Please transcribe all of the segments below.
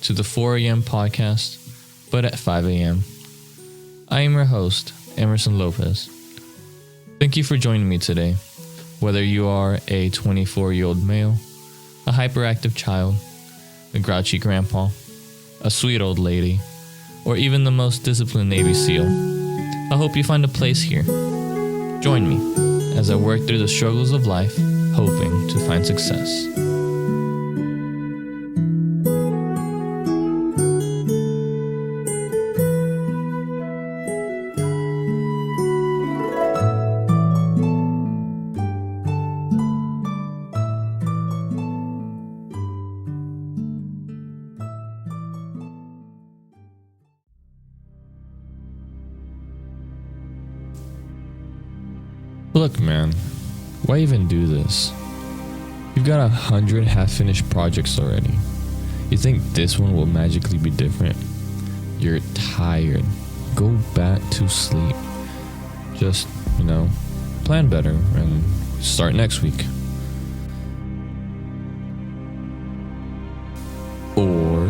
to the 4 a.m. podcast, but at 5 a.m. I am your host, Emerson Lopez. Thank you for joining me today. Whether you are a 24-year-old male, a hyperactive child, a grouchy grandpa, a sweet old lady, or even the most disciplined Navy SEAL, I hope you find a place here. Join me as I work through the struggles of life, hoping to find success. Look, man, why even do this? You've got 100 half-finished projects already. You think this one will magically be different? You're tired. Go back to sleep. Just, plan better and start next week. Or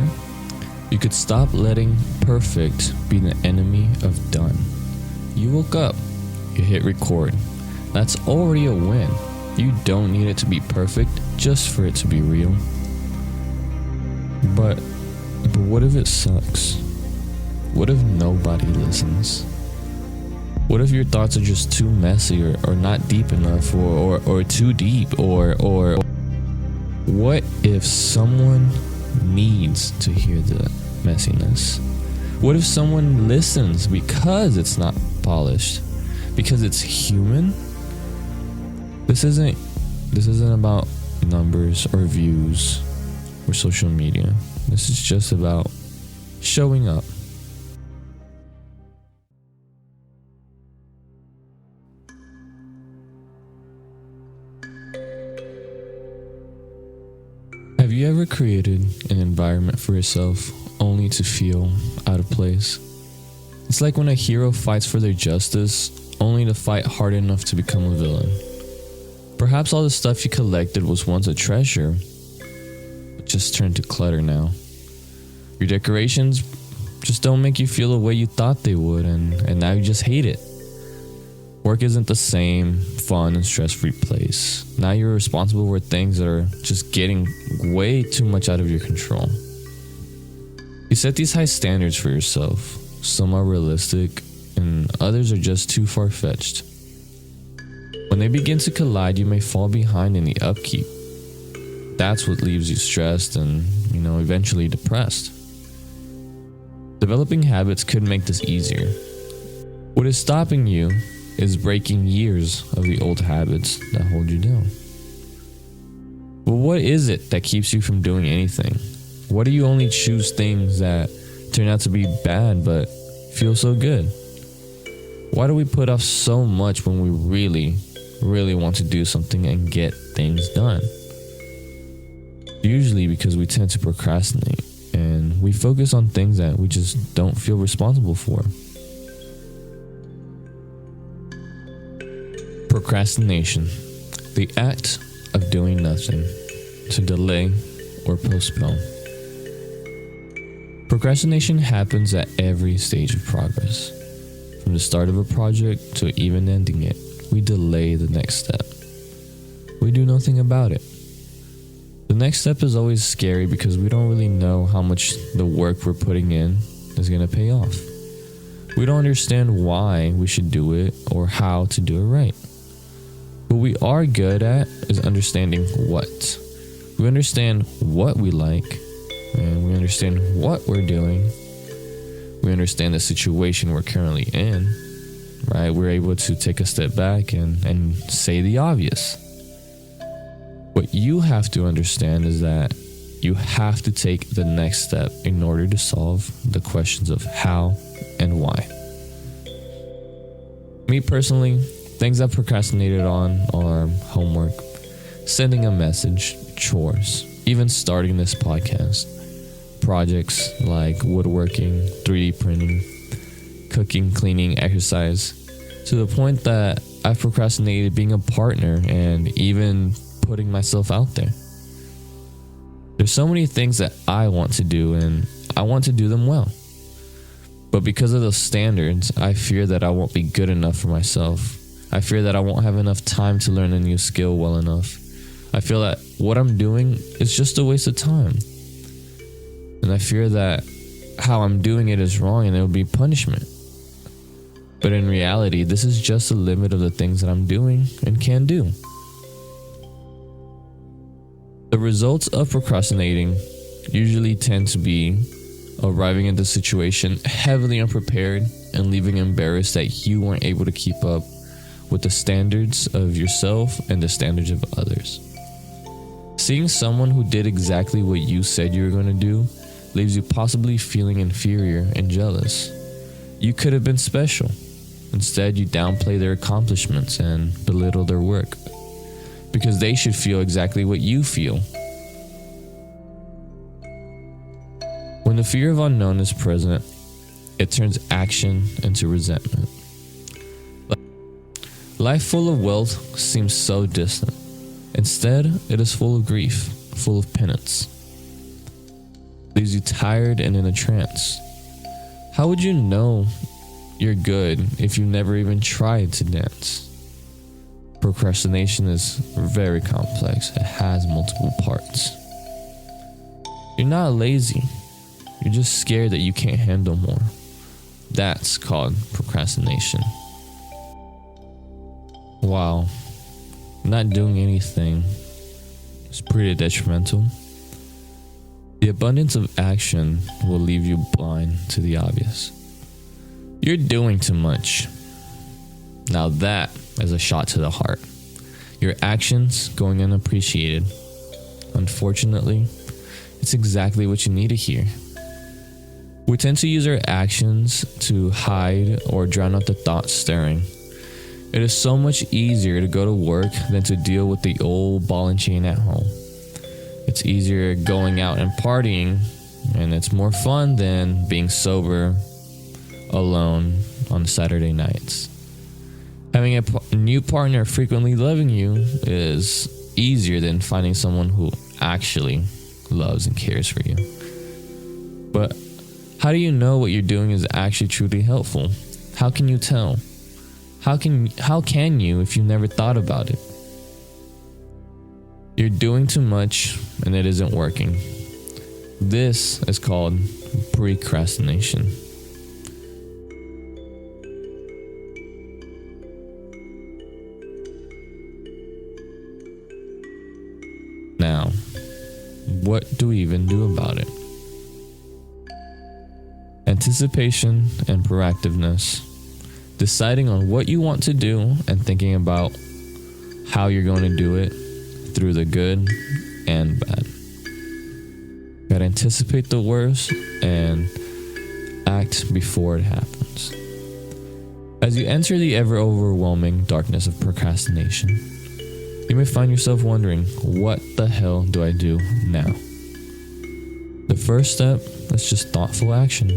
you could stop letting perfect be the enemy of done. You woke up. You hit record. That's already a win. You don't need it to be perfect just for it to be real. But what if it sucks? What if nobody listens? What if your thoughts are just too messy or not deep enough or too deep or what if someone needs to hear the messiness? What if someone listens because it's not polished? Because it's human? This isn't about numbers or views or social media. This is just about showing up. Have you ever created an environment for yourself only to feel out of place? It's like when a hero fights for their justice only to fight hard enough to become a villain. Perhaps all the stuff you collected was once a treasure, but just turned to clutter now. Your decorations just don't make you feel the way you thought they would, and now you just hate it. Work isn't the same fun and stress-free place. Now you're responsible for things that are just getting way too much out of your control. You set these high standards for yourself. Some are realistic, and others are just too far-fetched. When they begin to collide, you may fall behind in the upkeep. That's what leaves you stressed and, eventually depressed. Developing habits could make this easier. What is stopping you is breaking years of the old habits that hold you down. But what is it that keeps you from doing anything? Why do you only choose things that turn out to be bad but feel so good? Why do we put off so much when we really want to do something and get things done? Usually because we tend to procrastinate and we focus on things that we just don't feel responsible for. Procrastination, the act of doing nothing to delay or postpone. Procrastination happens at every stage of progress. From the start of a project to even ending it, we delay the next step. We do nothing about it. The next step is always scary because we don't really know how much the work we're putting in is going to pay off. We don't understand why we should do it or how to do it right. What we are good at is understanding what. We understand what we like, and we understand what we're doing. We understand the situation we're currently in, right? We're able to take a step back and say the obvious. What you have to understand is that you have to take the next step in order to solve the questions of how and why. Me personally, things I've procrastinated on are homework, sending a message, chores, even starting this podcast. Projects like woodworking, 3D printing, cooking, cleaning, exercise, to the point that I've procrastinated being a partner and even putting myself out there. There's so many things that I want to do, and I want to do them well. But because of those standards, I fear that I won't be good enough for myself. I fear that I won't have enough time to learn a new skill well enough. I feel that what I'm doing is just a waste of time. And I fear that how I'm doing it is wrong and it will be punishment. But in reality, this is just the limit of the things that I'm doing and can do. The results of procrastinating usually tend to be arriving at the situation heavily unprepared and leaving embarrassed that you weren't able to keep up with the standards of yourself and the standards of others. Seeing someone who did exactly what you said you were going to do leaves you possibly feeling inferior and jealous. You could have been special. Instead, you downplay their accomplishments and belittle their work because they should feel exactly what you feel. When the fear of unknown is present, it turns action into resentment. Life full of wealth seems so distant. Instead, it is full of grief, full of penance. Leaves you tired and in a trance. How would you know you're good if you never even tried to dance? Procrastination is very complex. It has multiple parts. You're not lazy. You're just scared that you can't handle more. That's called procrastination. Wow, not doing anything is pretty detrimental. The abundance of action will leave you blind to the obvious. You're doing too much. Now that is a shot to the heart. Your actions going unappreciated. Unfortunately, it's exactly what you need to hear. We tend to use our actions to hide or drown out the thoughts stirring. It is so much easier to go to work than to deal with the old ball and chain at home. It's easier going out and partying, and it's more fun than being sober alone on Saturday nights. Having a new partner frequently loving you is easier than finding someone who actually loves and cares for you. But how do you know what you're doing is actually truly helpful? How can you tell? How can you if you never thought about it? You're doing too much and it isn't working. This is called procrastination. Now, what do we even do about it? Anticipation and proactiveness. Deciding on what you want to do and thinking about how you're going to do it through the good and bad. You gotta anticipate the worst and act before it happens. As you enter the ever-overwhelming darkness of procrastination, you may find yourself wondering, what the hell do I do now? The first step is just thoughtful action.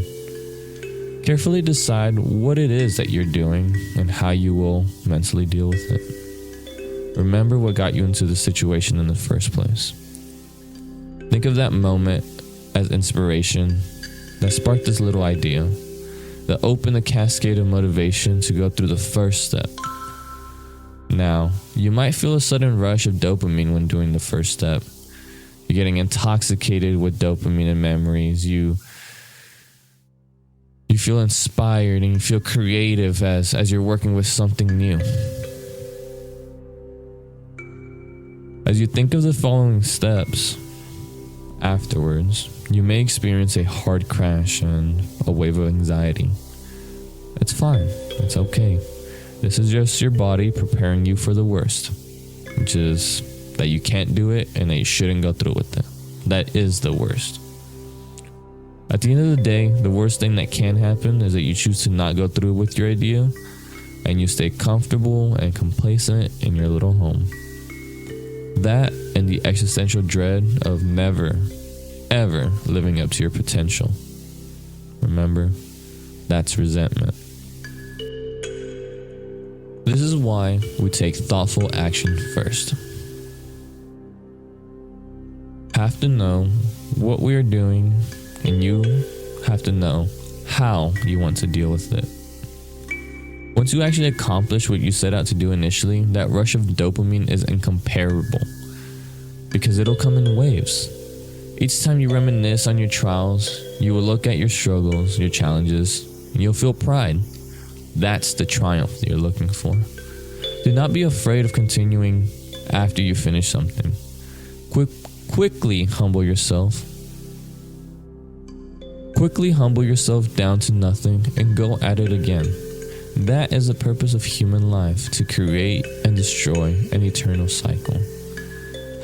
Carefully decide what it is that you're doing and how you will mentally deal with it. Remember what got you into the situation in the first place. Think of that moment as inspiration that sparked this little idea, that opened the cascade of motivation to go through the first step. Now, you might feel a sudden rush of dopamine when doing the first step. You're getting intoxicated with dopamine and memories. You feel inspired and you feel creative as you're working with something new. As you think of the following steps afterwards, you may experience a hard crash and a wave of anxiety. It's fine. It's okay. This is just your body preparing you for the worst, which is that you can't do it and that you shouldn't go through with it. That is the worst. At the end of the day, the worst thing that can happen is that you choose to not go through with your idea and you stay comfortable and complacent in your little home. That and the existential dread of never, ever living up to your potential. Remember, that's resentment. This is why we take thoughtful action first. have to know what we are doing, and you have to know how you want to deal with it. Once you actually accomplish what you set out to do initially, that rush of dopamine is incomparable because it'll come in waves. Each time you reminisce on your trials, you will look at your struggles, your challenges, and you'll feel pride. That's the triumph that you're looking for. Do not be afraid of continuing after you finish something. Quickly humble yourself. Quickly humble yourself down to nothing and go at it again. That is the purpose of human life, to create and destroy an eternal cycle.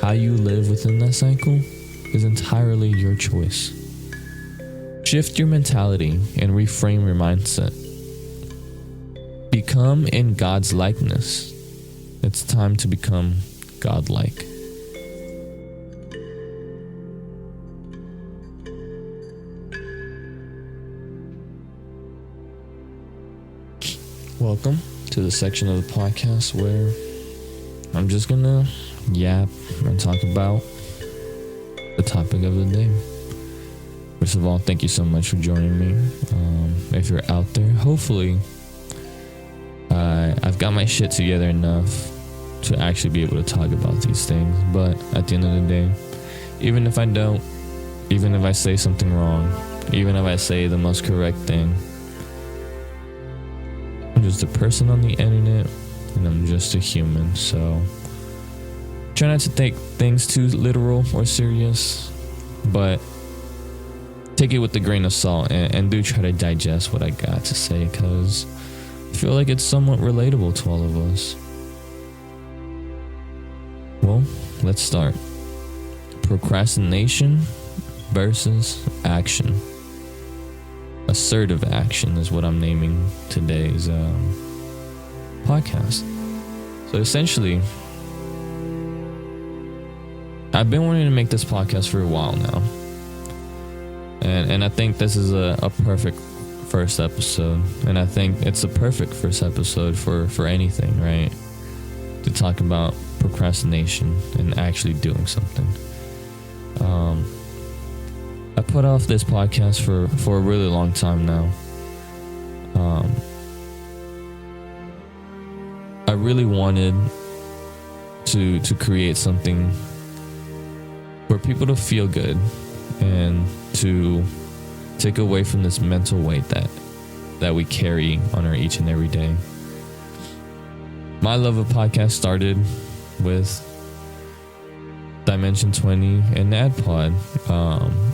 How you live within that cycle is entirely your choice. Shift your mentality and reframe your mindset. Become in God's likeness. It's time to become godlike. Welcome to the section of the podcast where I'm just gonna yap and talk about the topic of the day. First of all, thank you so much for joining me. If you're out there, hopefully I've got my shit together enough to actually be able to talk about these things. But at the end of the day, even if I don't, even if I say something wrong, even if I say the most correct thing, I'm just a person on the internet and I'm just a human. So try not to take things too literal or serious, but take it with a grain of salt and do try to digest what I got to say, because I feel like it's somewhat relatable to all of us. Well, let's start. Procrastination versus action. Assertive action is what I'm naming today's podcast. So essentially, I've been wanting to make this podcast for a while now. And I think this is a perfect first episode. And I think it's the perfect first episode for anything, right? To talk about procrastination and actually doing something. I put off this podcast for a really long time now. I really wanted to create something for people to feel good and to take away from this mental weight that we carry on our each and every day. My love of podcasts started with Dimension 20 and AdPod.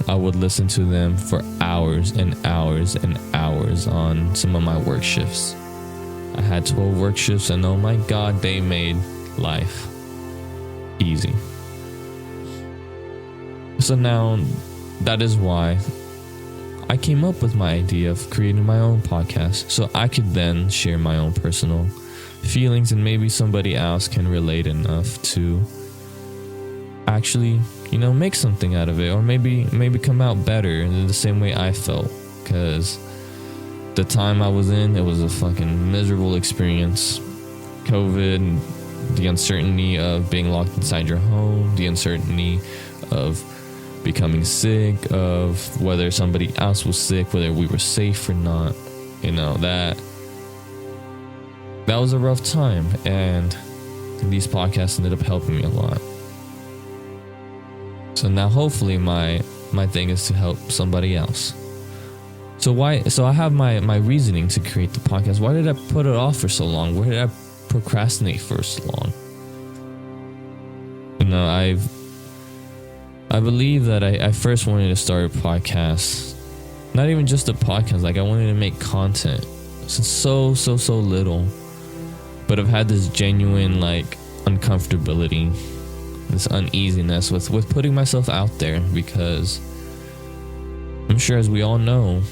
I would listen to them for hours and hours and hours on some of my work shifts. I had 12 work shifts, and oh my god, they made life easy. So now, that is why I came up with my idea of creating my own podcast, so I could then share my own personal feelings, and maybe somebody else can relate enough to actually, make something out of it, or maybe come out better in the same way I felt. Because the time I was in, it was a fucking miserable experience. COVID, the uncertainty of being locked inside your home, the uncertainty of becoming sick, of whether somebody else was sick, whether we were safe or not. That was a rough time, and these podcasts ended up helping me a lot. So now hopefully my thing is to help somebody else. So I have my reasoning to create the podcast. Why did I put it off for so long? Why did I procrastinate for so long? I believe that I first wanted to start a podcast. Not even just a podcast, like I wanted to make content since so little. But I've had this genuine uncomfortability, this uneasiness with putting myself out there, because I'm sure, as we all know,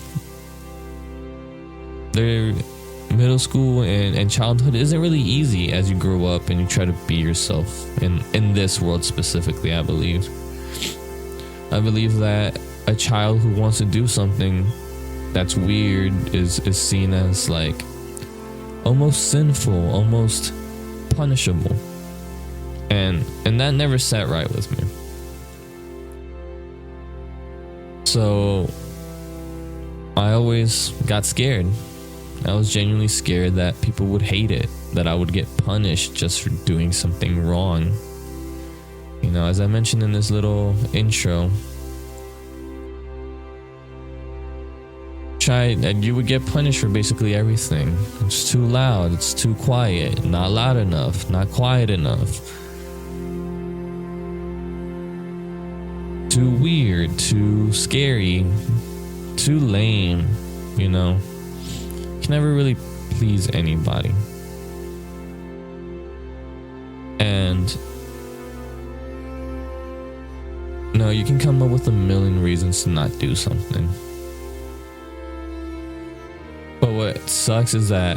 middle school and childhood isn't really easy as you grow up and you try to be yourself in this world specifically. I believe that a child who wants to do something that's weird is seen as almost sinful, almost punishable. And that never sat right with me. So I always got scared. I was genuinely scared that people would hate it, that I would get punished just for doing something wrong. You know, as I mentioned in this little intro, you would get punished for basically everything. It's too loud, it's too quiet, not loud enough, not quiet enough, too weird, too scary, too lame, you know. You can never really please anybody. And no, you can come up with a million reasons to not do something. But what sucks is that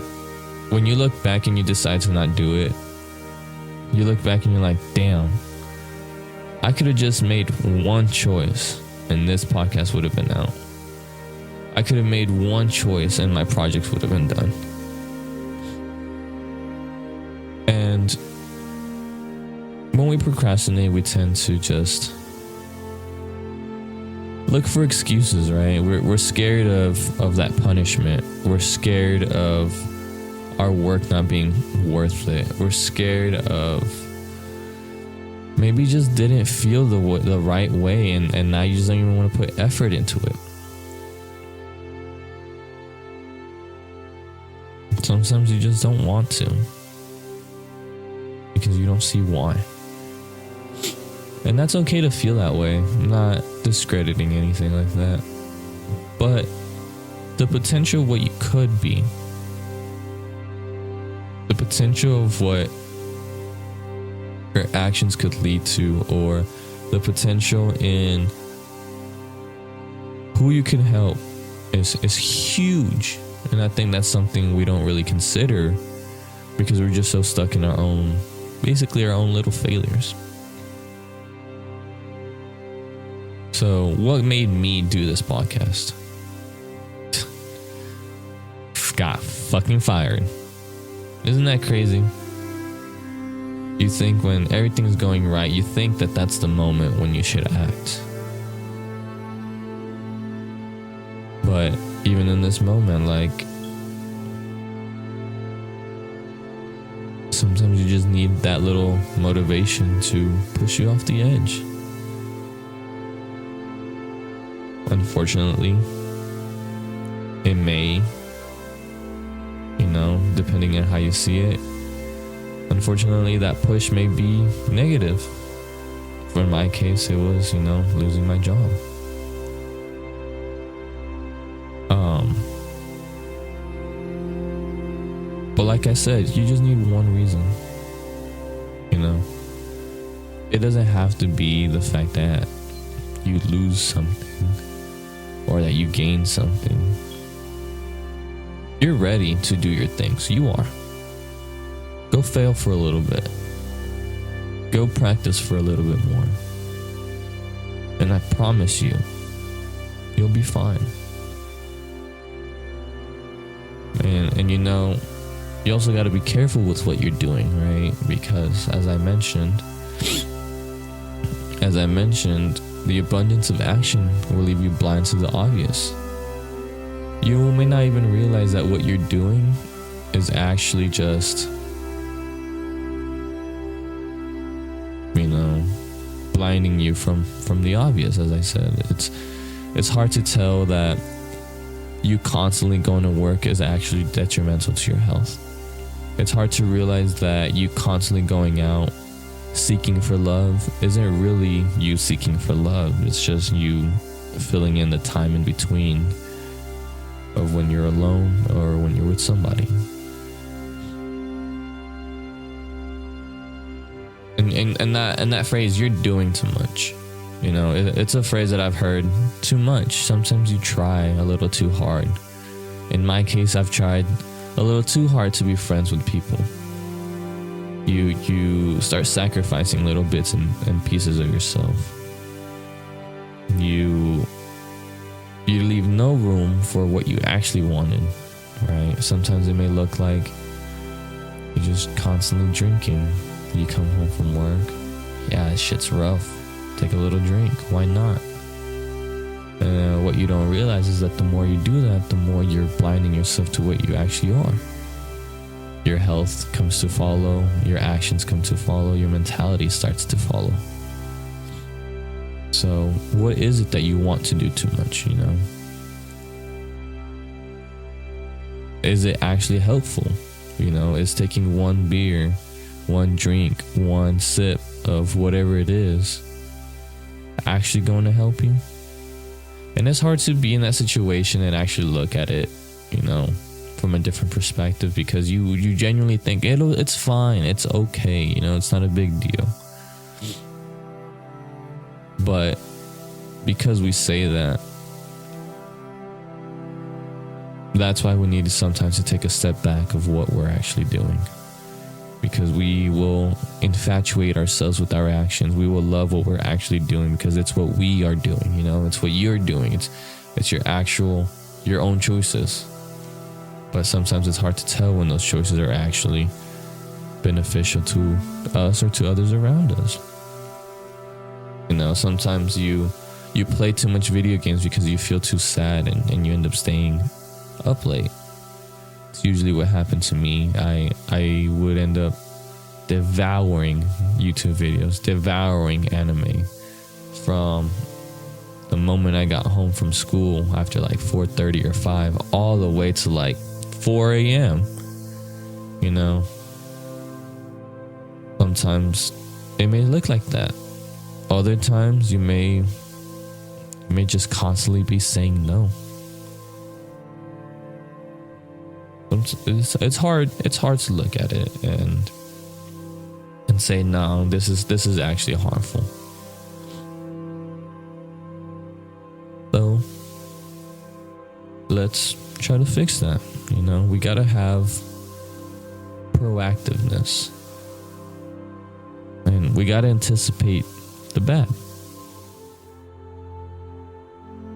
when you look back and you decide to not do it, you look back and you're like, damn, I could have just made one choice and this podcast would have been out. I could have made one choice and my projects would have been done. And when we procrastinate, we tend to just look for excuses, right? We're scared of that punishment. We're scared of our work not being worth it. We're scared of maybe you just didn't feel the right way, and now you just don't even want to put effort into it. Sometimes you just don't want to because you don't see why. And that's okay to feel that way. I'm not discrediting anything like that. But the potential of what you could be, the potential of what your actions could lead to, or the potential in who you can help is huge. And I think that's something we don't really consider because we're just so stuck in our own little failures. So what made me do this podcast? Got fucking fired. Isn't that crazy? You think when everything's going right, you think that that's the moment when you should act. But even in this moment, like, sometimes you just need that little motivation to push you off the edge. Unfortunately, it may, depending on how you see it, unfortunately, that push may be negative. For in my case, it was, losing my job. But like I said, you just need one reason. It doesn't have to be the fact that you lose something or that you gain something. You're ready to do your things. You are. Go fail for a little bit. Go practice for a little bit more. And I promise you, you'll be fine. And you also got to be careful with what you're doing, right? Because as I mentioned, the abundance of action will leave you blind to the obvious. You may not even realize that what you're doing is actually just, blinding you from the obvious. As I said, it's hard to tell that you constantly going to work is actually detrimental to your health. It's hard to realize that you constantly going out seeking for love isn't really you seeking for love. It's just you filling in the time in between of when you're alone or when you're with somebody. And that phrase, you're doing too much. It's a phrase that I've heard too much. Sometimes you try a little too hard. In my case, I've tried a little too hard to be friends with people. You start sacrificing little bits and pieces of yourself. You leave no room for what you actually wanted, right? Sometimes it may look like you're just constantly drinking. You come home from work. Yeah, this shit's rough. Take a little drink. Why not? What you don't realize is that the more you do that, the more you're blinding yourself to what you actually are. Your health comes to follow, your actions come to follow, your mentality starts to follow. So what is it that you want to do too much, you know? Is it actually helpful? You know, is taking one beer, one drink, one sip of whatever it is actually going to help you? And it's hard to be in that situation and actually look at it, you know, from a different perspective, because you genuinely think it's fine, it's okay, you know, it's not a big deal. But because we say that, that's why we need sometimes to take a step back of what we're actually doing. Because we will infatuate ourselves with our actions. We will love what we're actually doing because it's what we are doing, you know, it's what you're doing. It's your own choices. But sometimes it's hard to tell when those choices are actually beneficial to us or to others around us. You know, sometimes you play too much video games because you feel too sad and you end up staying up late. It's usually what happened to me. I would end up devouring YouTube videos, devouring anime from the moment I got home from school after like 4:30 or 5 all the way to like 4 a.m. You know, sometimes it may look like that. Other times you may just constantly be saying no. It's hard to look at it and say no, this is actually harmful. So let's try to fix that. You know, we gotta have proactiveness, and we gotta anticipate the bad.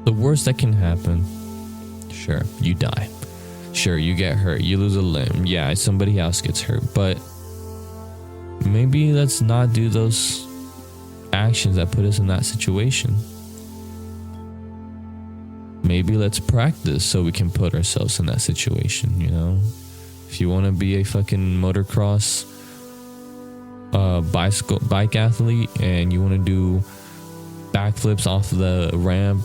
The worst that can happen, sure, you die. Sure, you get hurt, you lose a limb, yeah, somebody else gets hurt, but maybe let's not do those actions that put us in that situation. Maybe let's practice so we can put ourselves in that situation, you know? If you want to be a fucking motocross bike athlete and you want to do backflips off the ramp,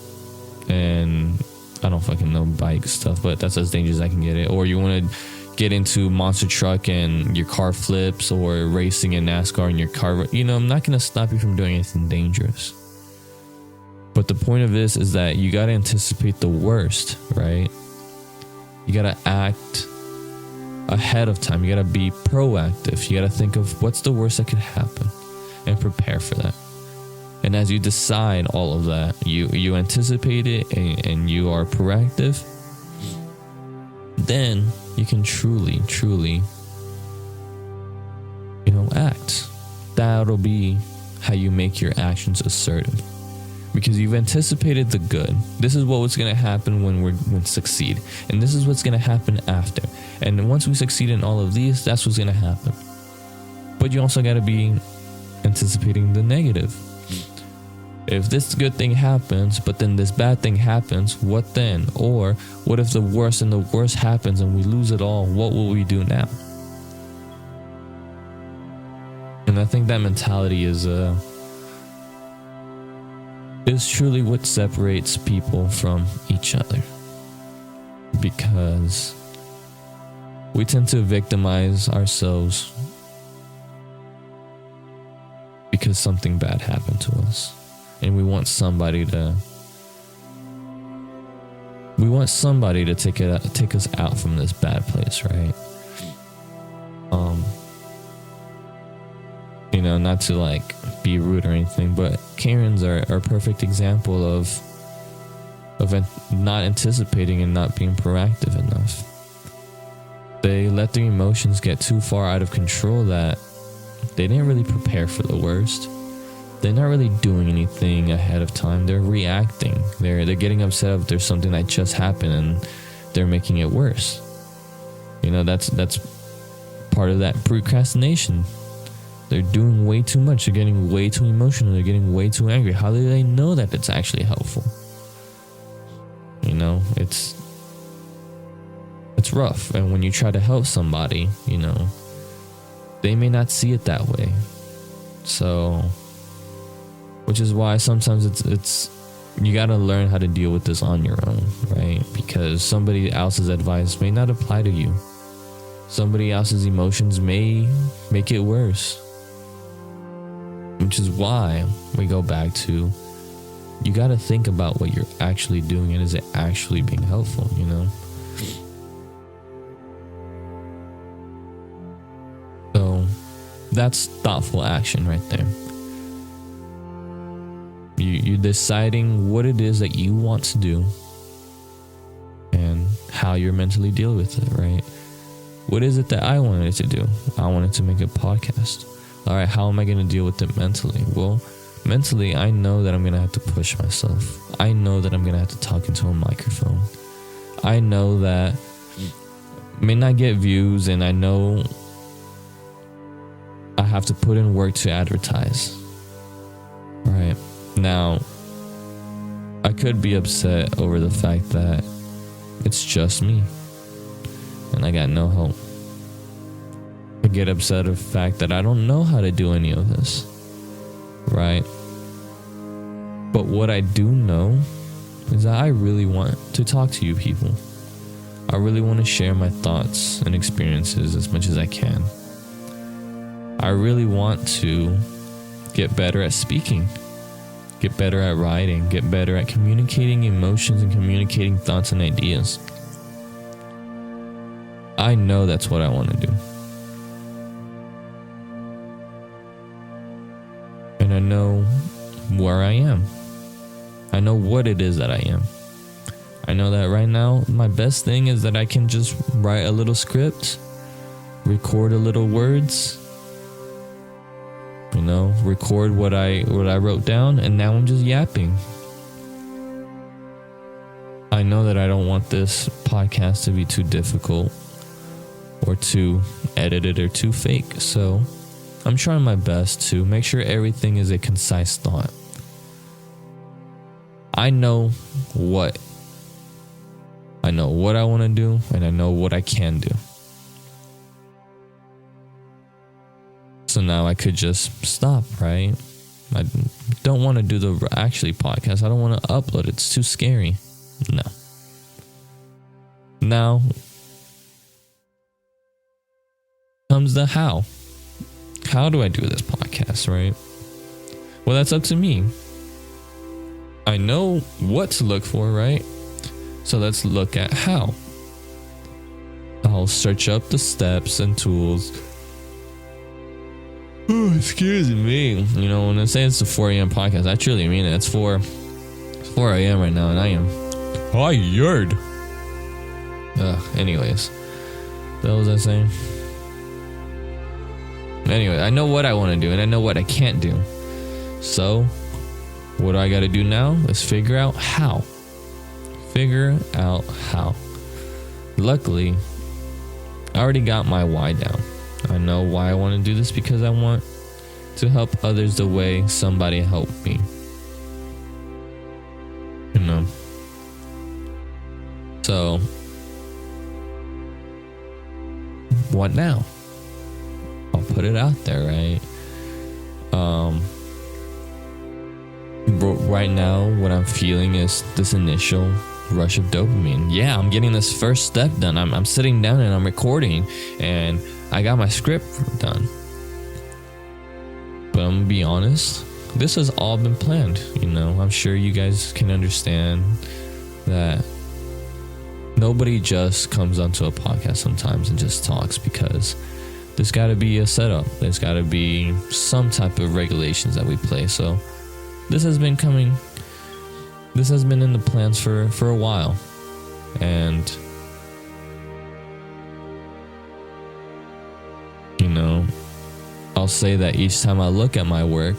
and I don't fucking know bike stuff, but that's as dangerous as I can get it. Or you want to get into monster truck and your car flips, or racing in NASCAR and your car, you know, I'm not going to stop you from doing anything dangerous. But the point of this is that you got to anticipate the worst, right? You got to act ahead of time. You got to be proactive. You got to think of what's the worst that could happen and prepare for that. And as you decide all of that, you anticipate it and you are proactive, then you can truly, you know, act. That'll be how you make your actions assertive. Because you've anticipated the good. This is what's going to happen when we succeed. And this is what's going to happen after. And once we succeed in all of these, that's what's going to happen. But you also got to be anticipating the negative. If this good thing happens, but then this bad thing happens, what then? Or what if the worst and the worst happens and we lose it all? What will we do now? And I think that mentality is truly what separates people from each other. Because we tend to victimize ourselves because something bad happened to us. And we want somebody to take us out from this bad place, right? You know, not to like be rude or anything, but Karens are a perfect example of not anticipating and not being proactive enough. They let their emotions get too far out of control that they didn't really prepare for the worst. They're not really doing anything ahead of time. They're reacting. They're getting upset if there's something that just happened and they're making it worse. You know, that's part of that procrastination. They're doing way too much. They're getting way too emotional. They're getting way too angry. How do they know that it's actually helpful? it's rough. And when you try to help somebody, they may not see it that way. So, which is why sometimes it's you got to learn how to deal with this on your own, right? Because somebody else's advice may not apply to you. Somebody else's emotions may make it worse. Which is why we go back to, you got to think about what you're actually doing and is it actually being helpful, So that's thoughtful action right there. You're deciding what it is that you want to do and how you're mentally deal with it, right? What is it that I wanted to do? I wanted to make a podcast. All right, how am I going to deal with it mentally? Well, mentally, I know that I'm going to have to push myself. I know that I'm going to have to talk into a microphone. I know that I may not get views, and I know I have to put in work to advertise. Right. Now, I could be upset over the fact that it's just me and I got no help. I get upset of the fact that I don't know how to do any of this. Right? But what I do know is that I really want to talk to you people. I really want to share my thoughts and experiences as much as I can. I really want to get better at speaking, get better at writing, get better at communicating emotions and communicating thoughts and ideas. I know that's what I want to do. And I know where I am. I know what it is that I am. I know that right now, my best thing is that I can just write a little script, record a little words, record what I wrote down, and now I'm just yapping. I know that I don't want this podcast to be too difficult or too edited or too fake, so I'm trying my best to make sure everything is a concise thought. I know what I want to do, and I know what I can do. So now I could just stop, right? I don't want to do the actually podcast. I don't want to upload it. It's too scary. No. Now comes the how. How do I do this podcast, right? Well, that's up to me. I know what to look for, right? So let's look at how. I'll search up the steps and tools. Oh, excuse me. When I say it's the 4 a.m. podcast, I truly mean it. It's 4 a.m. right now, and I am tired. Anyways. What was I saying? Anyway, I know what I want to do, and I know what I can't do. So, what do I got to do now? Let's figure out how. Luckily, I already got my why down. I know why I want to do this, because I want to help others the way somebody helped me. So, what now? I'll put it out there, right? Right now, what I'm feeling is this initial rush of dopamine. Yeah, I'm getting this first step done. I'm sitting down and I'm recording, and I got my script done. But I'm gonna be honest, this has all been planned. I'm sure you guys can understand that nobody just comes onto a podcast sometimes and just talks, because there's got to be a setup. There's got to be some type of regulations that we play. So this has been in the plans for a while. And I'll say that each time I look at my work,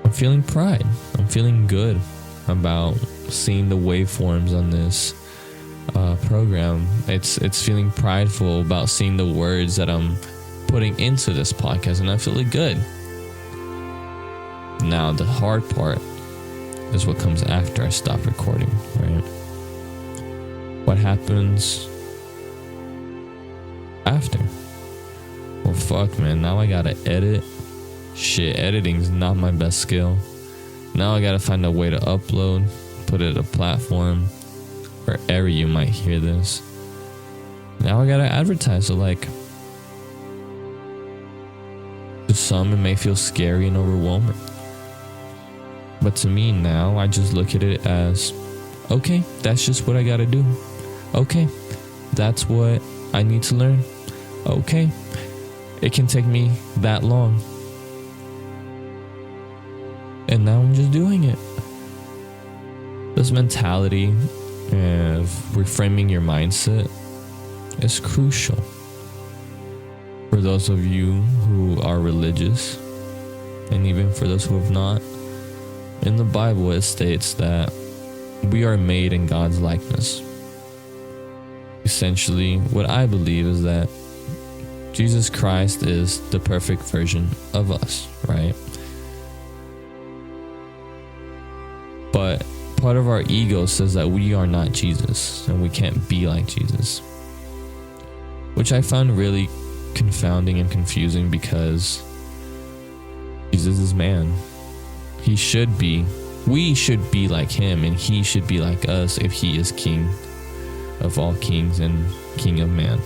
I'm feeling pride. I'm feeling good about seeing the waveforms on this program. It's feeling prideful about seeing the words that I'm putting into this podcast, and I feel it good. Now the hard part is what comes after I stop recording, right? what happens after? Well, fuck, man. Now I gotta edit. Shit, editing's not my best skill. Now I gotta find a way to upload, put it a platform, wherever you might hear this. Now I gotta advertise. So, like, to some, it may feel scary and overwhelming. But to me now, I just look at it as, okay, that's just what I gotta do. Okay, that's what I need to learn. Okay, it can take me that long. And now I'm just doing it. This mentality of reframing your mindset is crucial. For those of you who are religious, and even for those who have not, in the Bible it states that we are made in God's likeness. Essentially, what I believe is that Jesus Christ is the perfect version of us, right? But part of our ego says that we are not Jesus and we can't be like Jesus, which I found really confounding and confusing because Jesus is man. We should be like him, and he should be like us if he is King of all kings and King of man.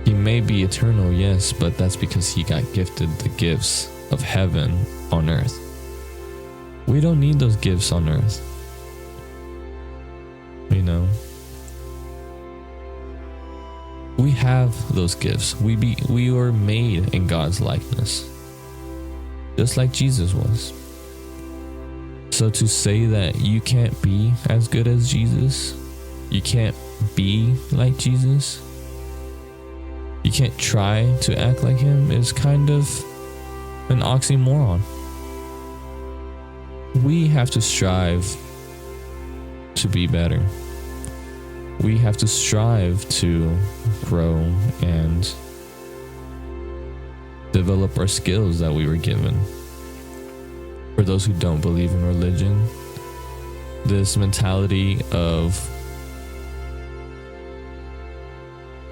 He may be eternal, yes, but that's because he got gifted the gifts of heaven on earth. We don't need those gifts on earth. You know? We have those gifts. We were made in God's likeness, just like Jesus was. So to say that you can't be as good as Jesus, you can't be like Jesus, you can't try to act like him, is kind of an oxymoron. We have to strive to be better. We have to strive to grow and develop our skills that we were given. For those who don't believe in religion, this mentality of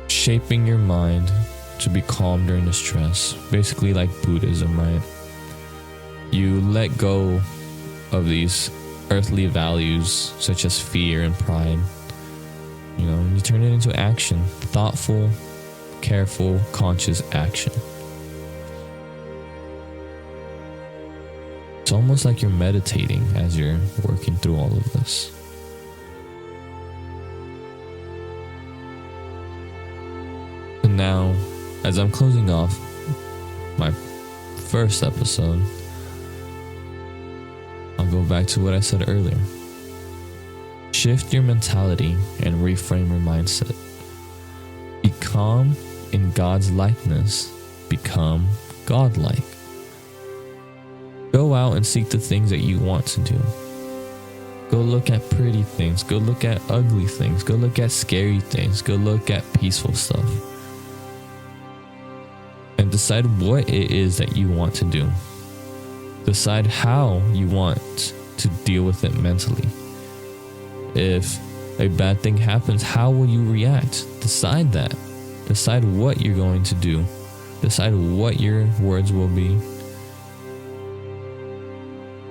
shaping your mind to be calm during the stress, basically like Buddhism, right? You let go of these earthly values such as fear and pride. You know, you turn it into action, thoughtful, careful, conscious action. It's almost like you're meditating as you're working through all of this. And now, as I'm closing off my first episode, I'll go back to what I said earlier. Shift your mentality and reframe your mindset. Become in God's likeness. Become godlike. Go out and seek the things that you want to do. Go look at pretty things. Go look at ugly things. Go look at scary things. Go look at peaceful stuff. And decide what it is that you want to do. Decide how you want to deal with it mentally. If a bad thing happens, how will you react? Decide that. Decide what you're going to do. Decide what your words will be.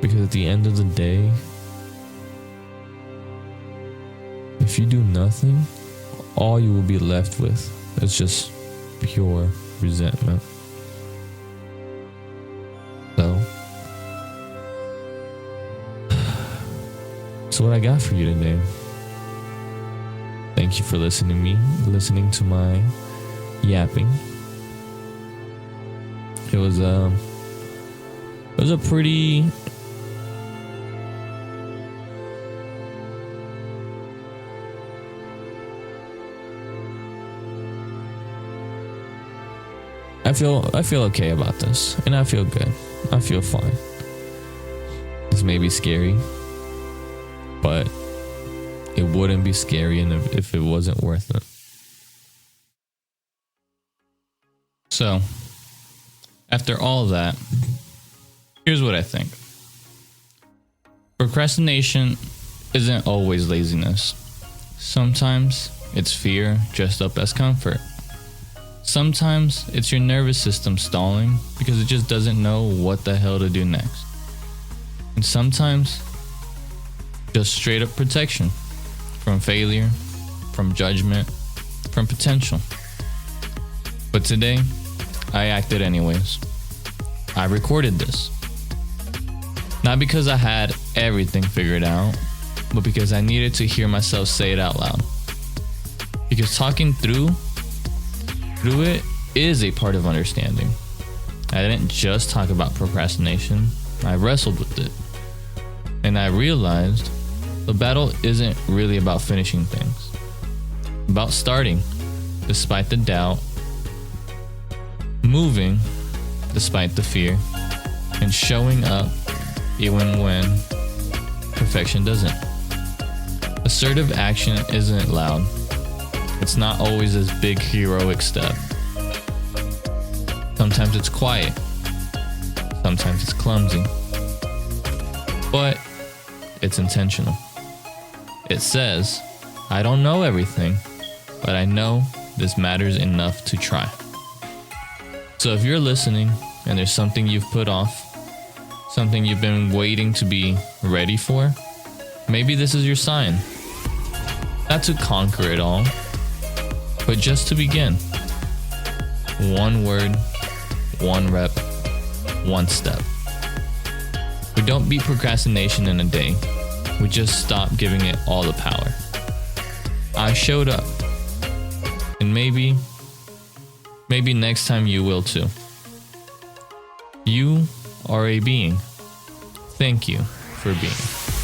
Because at the end of the day, if you do nothing, all you will be left with is just pure resentment. So what I got for you today. Thank you for listening to my yapping. It was a pretty I feel okay about this, and I feel good. I feel fine. This may be scary, but it wouldn't be scary if it wasn't worth it. So, after all of that, here's what I think. Procrastination isn't always laziness. Sometimes it's fear dressed up as comfort. Sometimes it's your nervous system stalling because it just doesn't know what the hell to do next. And sometimes just straight up protection from failure, from judgment, from potential. But today, I acted anyways. I recorded this. Not because I had everything figured out, but because I needed to hear myself say it out loud. Because talking through it is a part of understanding. I didn't just talk about procrastination, I wrestled with it. And I realized the battle isn't really about finishing things. About starting, despite the doubt, moving, despite the fear, and showing up even when perfection doesn't. Assertive action isn't loud. It's not always this big heroic step. Sometimes it's quiet. Sometimes it's clumsy. But it's intentional. It says, I don't know everything, but I know this matters enough to try. So if you're listening and there's something you've put off, something you've been waiting to be ready for, maybe this is your sign. Not to conquer it all, but just to begin. One word, one rep, one step. We don't beat procrastination in a day. We just stop giving it all the power. I showed up. And maybe next time you will too. You are a being. Thank you for being.